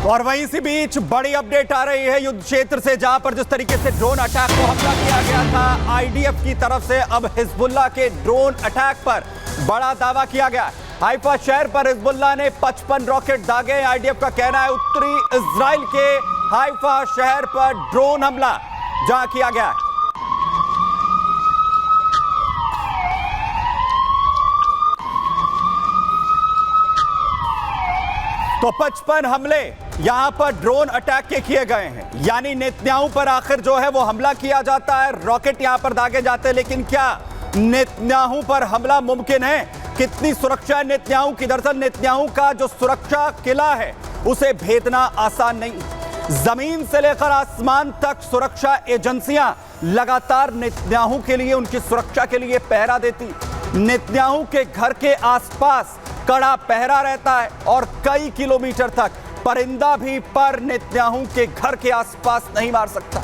और वहीं इसी बीच बड़ी अपडेट आ रही है युद्ध क्षेत्र से, जहां पर जिस तरीके से ड्रोन अटैक को हमला किया गया था आईडीएफ की तरफ से, अब हिजबुल्लाह के ड्रोन अटैक पर बड़ा दावा किया गया है। हाइफा शहर पर हिजबुल्लाह ने 55 रॉकेट दागे। आईडीएफ का कहना है उत्तरी इजराइल के हाइफा शहर पर ड्रोन हमला जहां किया गया है। तो 55 हमले यहां पर ड्रोन अटैक के किए गए हैं, यानी नेतन्याहू पर आखिर जो है वो हमला किया जाता है, रॉकेट यहां पर दागे जाते हैं। लेकिन क्या नेतन्याहू पर हमला मुमकिन है? कितनी सुरक्षा है नेतन्याहू की? दरअसल नेतन्याहू का जो सुरक्षा किला है उसे भेदना आसान नहीं। जमीन से लेकर आसमान तक सुरक्षा एजेंसियां लगातार नेतन्याहू के लिए, उनकी सुरक्षा के लिए पहरा देती। नेतन्याहू के घर के आसपास कड़ा पहरा रहता है और कई किलोमीटर तक परिंदा भी पर नेतन्याहू के घर के आसपास नहीं मार सकता।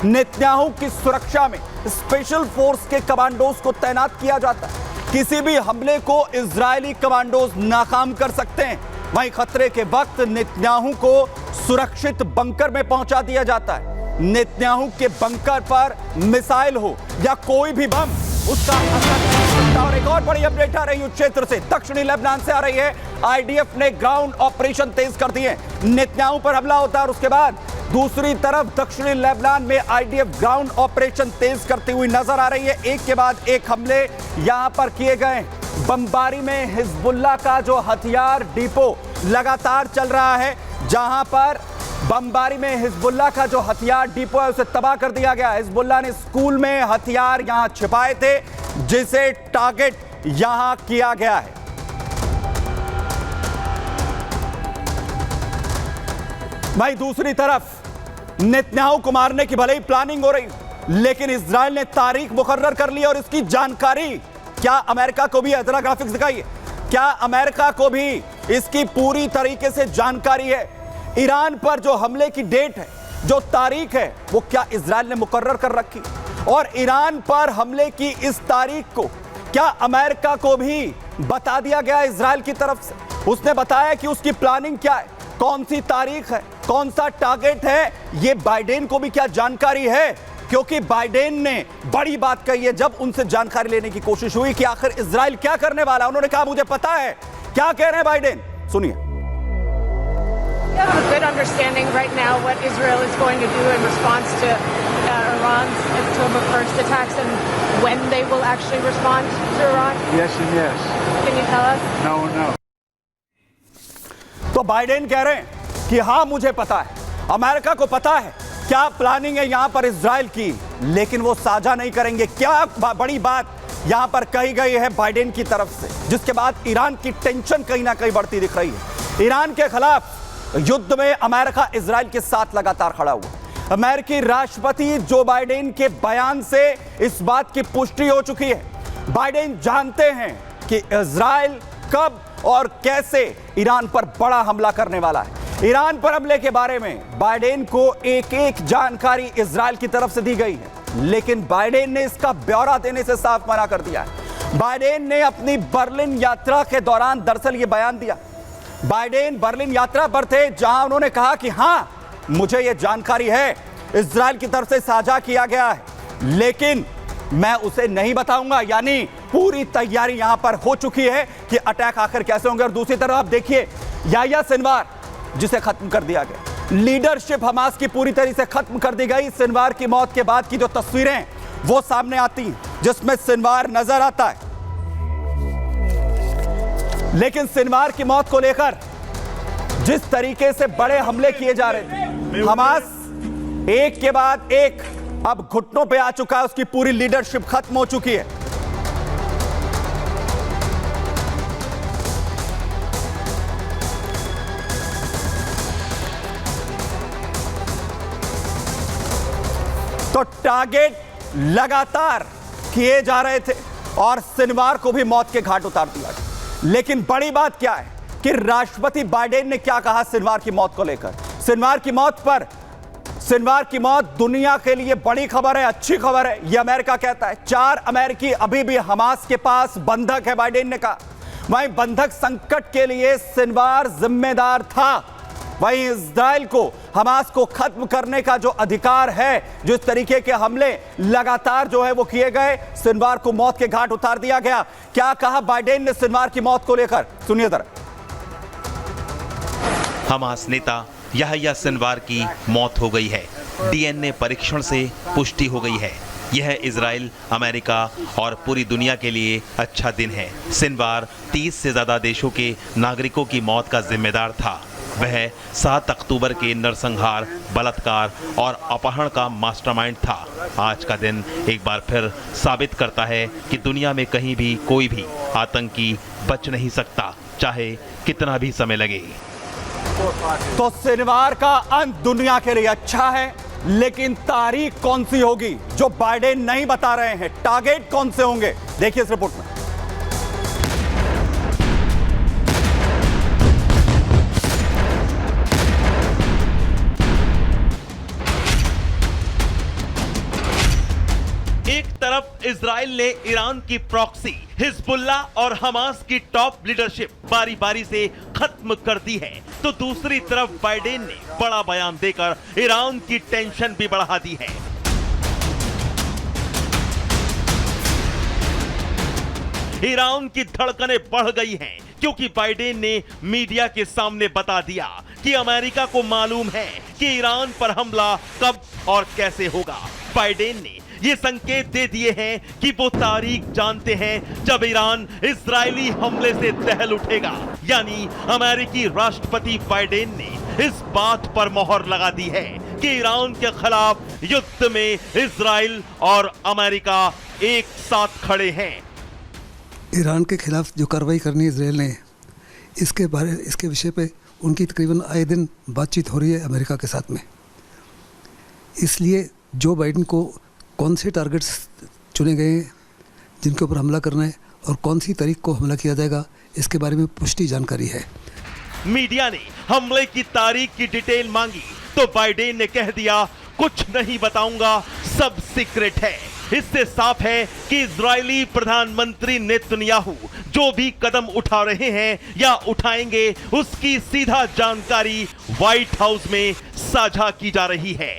नेतन्याहू की सुरक्षा में स्पेशल फोर्स के कमांडोज को तैनात किया जाता है। किसी भी हमले को इजरायली कमांडोज नाकाम कर सकते हैं। वहीं खतरे के वक्त नेतन्याहू को सुरक्षित बंकर में पहुंचा दिया जाता है। नेतन्याहू के बंकर पर मिसाइल हो या कोई भी बम, उसका असर नहीं सकता। और एक और बड़ी अपडेट आ रही है क्षेत्र से, दक्षिणी लेबनान से आ रही है। आईडीएफ ने ग्राउंड ऑपरेशन तेज कर दिए। नेतन्याहू पर हमला होता है और उसके बाद दूसरी तरफ दक्षिणी लेबनान में आईडीएफ ग्राउंड ऑपरेशन तेज करती हुई नजर आ रही है। एक के बाद एक हमले यहां पर किए गए। बमबारी में हिजबुल्लाह का जो हथियार डिपो लगातार चल रहा है, जहां पर बमबारी में हिजबुल्लाह का जो हथियार डिपो है उसे तबाह कर दिया गया। हिजबुल्लाह ने स्कूल में हथियार यहां छिपाए थे, जिसे टारगेट यहां किया गया है। वहीं दूसरी तरफ नेतन्याहू को मारने की भले ही प्लानिंग हो रही, लेकिन इजराइल ने तारीख मुकर्रर कर ली और इसकी जानकारी क्या अमेरिका को भी है? जरा ग्राफिक्स दिखाइए। क्या अमेरिका को भी इसकी पूरी तरीके से जानकारी है? ईरान पर जो हमले की डेट है, जो तारीख है, वो क्या इजराइल ने मुकर्रर कर रखी? और ईरान पर हमले की इस तारीख को क्या अमेरिका को भी बता दिया गया इजराइल की तरफ से? उसने बताया कि उसकी प्लानिंग क्या है, कौन सी तारीख है, कौन सा टारगेट है? ये बाइडेन को भी क्या जानकारी है? क्योंकि बाइडेन ने बड़ी बात कही है जब उनसे जानकारी लेने की कोशिश हुई कि आखिर इजराइल क्या करने वाला है। उन्होंने कहा मुझे पता है। क्या कह रहे हैं बाइडेन, सुनिए। We have a good understanding right now what Israel is going to do in response to Iran's October 1st attacks and when they will actually respond to Iran. Yes and yes. Can you tell us? No and no. तो Biden कह रहे हैं कि हाँ मुझे पता है, America को पता है क्या प्लानिंग है यहां पर इजराइल की, लेकिन वो साझा नहीं करेंगे। क्या बड़ी बात यहां पर कही गई है बाइडेन की तरफ से, जिसके बाद ईरान की टेंशन कहीं ना कहीं बढ़ती दिख रही है। ईरान के खिलाफ युद्ध में अमेरिका इजराइल के साथ लगातार खड़ा हुआ। अमेरिकी राष्ट्रपति जो बाइडेन के बयान से इस बात की पुष्टि हो चुकी है। बाइडेन जानते हैं कि इजराइल कब और कैसे ईरान पर बड़ा हमला करने वाला है। ईरान पर हमले के बारे में बाइडेन को एक एक जानकारी इजराइल की तरफ से दी गई है, लेकिन बाइडेन ने इसका ब्यौरा देने से साफ मना कर दिया है। बाइडेन ने अपनी बर्लिन यात्रा के दौरान दरअसल यह बयान दिया। बाइडेन बर्लिन यात्रा पर थे, जहां उन्होंने कहा कि हां मुझे यह जानकारी है, इजराइल की तरफ से साझा किया गया है, लेकिन मैं उसे नहीं बताऊंगा। यानी पूरी तैयारी यहां पर हो चुकी है कि अटैक आखिर कैसे होंगे। और दूसरी तरफ आप देखिए याह्या सिनवार, जिसे खत्म कर दिया गया, लीडरशिप हमास की पूरी तरह से खत्म कर दी गई। सिनवार की मौत के बाद की जो तस्वीरें वो सामने आती हैं, जिसमें सिनवार नजर आता है। लेकिन सिनवार की मौत को लेकर जिस तरीके से बड़े हमले किए जा रहे थे, हमास एक के बाद एक अब घुटनों पे आ चुका है, उसकी पूरी लीडरशिप खत्म हो चुकी है। तो टारगेट लगातार किए जा रहे थे और सिनवार को भी मौत के घाट उतार दिया गया। लेकिन बड़ी बात क्या है कि राष्ट्रपति बाइडेन ने क्या कहा सिनवार की मौत को लेकर। सिनवार की मौत पर, सिनवार की मौत दुनिया के लिए बड़ी खबर है, अच्छी खबर है, यह अमेरिका कहता है। 4 अमेरिकी अभी भी हमास के पास बंधक है, बाइडेन ने कहा। वहीं बंधक संकट के लिए सिनवार जिम्मेदार था। वहीं इजराइल को हमास को खत्म करने का जो अधिकार है, जिस तरीके के हमले लगातार जो है वो किए गए, सिनवार को मौत के घाट उतार दिया गया। क्या कहा बाइडेन ने सिनवार की मौत को लेकर, सुनिए जरा। हमास नेता याह्या सिनवार की मौत हो गई है। डीएनए परीक्षण से पुष्टि हो गई है। यह इजराइल, अमेरिका और पूरी दुनिया के लिए अच्छा दिन है। सिनवार 30 से ज्यादा देशों के नागरिकों की मौत का जिम्मेदार था। वह 7 अक्टूबर के नरसंहार, बलात्कार और अपहरण का मास्टरमाइंड था। आज का दिन एक बार फिर साबित करता है कि दुनिया में कहीं भी कोई भी आतंकी बच नहीं सकता, चाहे कितना भी समय लगे। तो सिनवार का अंत दुनिया के लिए अच्छा है, लेकिन तारीख कौन सी होगी जो बाइडेन नहीं बता रहे हैं, टारगेट कौन से होंगे, देखिए इस रिपोर्ट में। एक तरफ इजराइल ने ईरान की प्रॉक्सी हिजबुल्ला और हमास की टॉप लीडरशिप बारी बारी से खत्म कर दी है, तो दूसरी तरफ बाइडेन ने बड़ा बयान देकर ईरान की टेंशन भी बढ़ा दी है। ईरान की धड़कनें बढ़ गई हैं, क्योंकि बाइडेन ने मीडिया के सामने बता दिया कि अमेरिका को मालूम है कि ईरान पर हमला कब और कैसे होगा। बाइडेन ने ये संकेत दे दिए हैं कि वो तारीख जानते हैं जब ईरान इजरायली हमले से दहल उठेगा। यानी अमेरिकी राष्ट्रपति बाइडेन ने इस बात पर मोहर लगा दी है कि ईरान के खिलाफ युद्ध में इजराइल और अमेरिका एक साथ खड़े हैं। ईरान के खिलाफ जो कार्रवाई करनी है इजराइल ने, इसके विषय पे उनकी तकरीबन आए दिन बातचीत हो रही है अमेरिका के साथ में। इसलिए जो बाइडेन को कौन से टारगेट्स चुने गए हैं जिनके ऊपर हमला करना है और कौन सी तारीख को हमला किया जाएगा, इसके बारे में पुष्टि जानकारी है। मीडिया ने हमले की तारीख की डिटेल मांगी तो बाइडेन ने कह दिया, कुछ नहीं बताऊंगा, सब सीक्रेट है। इससे साफ है कि इजरायली प्रधानमंत्री नेतन्याहू जो भी कदम उठा रहे हैं या उठाएंगे, उसकी सीधा जानकारी व्हाइट हाउस में साझा की जा रही है।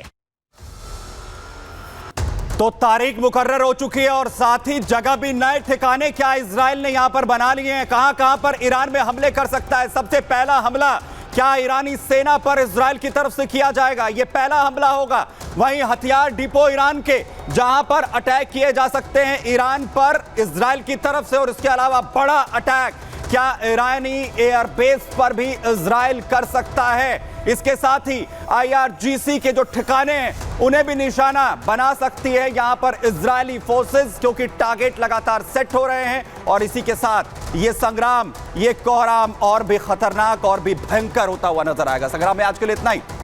तो तारीख मुकर्रर हो चुकी है और साथ ही जगह भी, नए ठिकाने क्या इजराइल ने यहां पर बना लिए हैं। कहां पर ईरान में हमले कर सकता है। सबसे पहला हमला क्या ईरानी सेना पर इजराइल की तरफ से किया जाएगा, यह पहला हमला होगा। वहीं हथियार डिपो ईरान के, जहां पर अटैक किए जा सकते हैं ईरान पर इजराइल की तरफ से। और इसके अलावा बड़ा अटैक क्या ईरानी एयरबेस पर भी इजराइल कर सकता है। इसके साथ ही IRGC के जो ठिकाने हैं उन्हें भी निशाना बना सकती है यहां पर इजरायली फोर्सेस, क्योंकि टारगेट लगातार सेट हो रहे हैं। और इसी के साथ ये संग्राम, ये कोहराम और भी खतरनाक और भी भयंकर होता हुआ नजर आएगा। संग्राम में आज के लिए इतना ही।